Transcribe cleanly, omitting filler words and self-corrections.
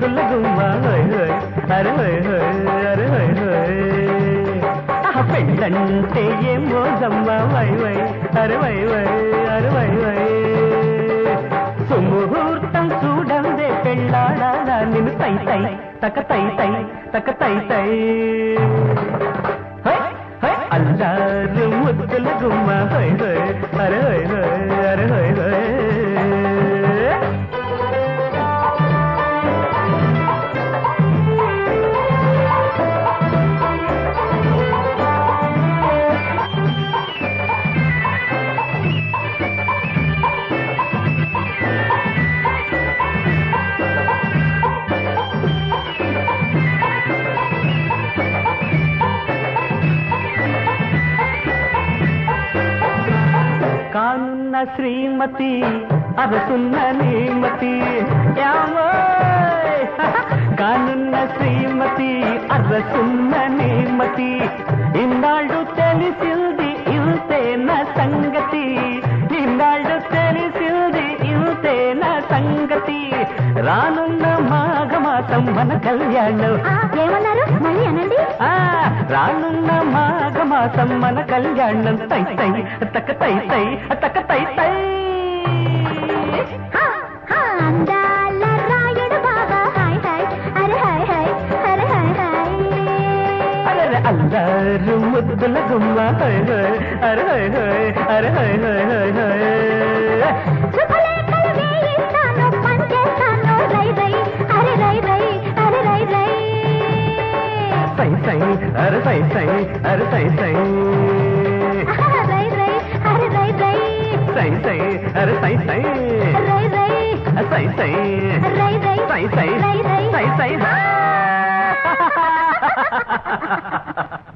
ముద్దుల గుమ్మ హోయ్ హోయ్ అరే హోయ్ హోయ్ అరే హోయ్ హోయ్ పెళ్ళంటే ఏం మోజమ్మ వై వై అరే వై వై అరే వై వై సుముహూర్తం చూడందే పెళ్ళాడా నిన్ను తై తై తక తై తై తక తై తై అల్లారు ముద్దుల గుమ్మ హోయ్ హోయ్ అరే హోయ్ హోయ్ అరే హోయ్ హోయ్ కానున్న శ్రీమతి అరసున్న నీమతి కానున్న శ్రీమతి అరసున్న నీమతి ఇన్నాళ్ళు తెలిసింది ఇంతేన సంగతి ఇన్నాళ్ళు తెలిసింది ఇంతేన సంగతి రానున్న మాఘమాసం మన కళ్యాణం ఏమన్నారు మళ్ళీ అనండి రానున్న మాఘమాసం మన కళ్యాణం తై తై తక తై తై తక తై తై అందాల రాయుడు బాబా హాయ్ హాయ్ అరే హాయ్ హాయ్ అరే హాయ్ హాయ్ అరే అల్లారు ముద్దుల గుమ్మ హోయ్ హోయ్ అరే హోయ్ హోయ్ అరే హోయ్ హోయ్ హోయ్ హోయ్ శుభలేఖలు వేయిస్తాను పంచేస్తాను రై రై అరే రై రై అరే రై రై సై సై అరే సై సై అరే సై సై రై రై అరే రై రై సై సై అరే సై సై రై రై సై సై రై రై సై సై రై రై సై సై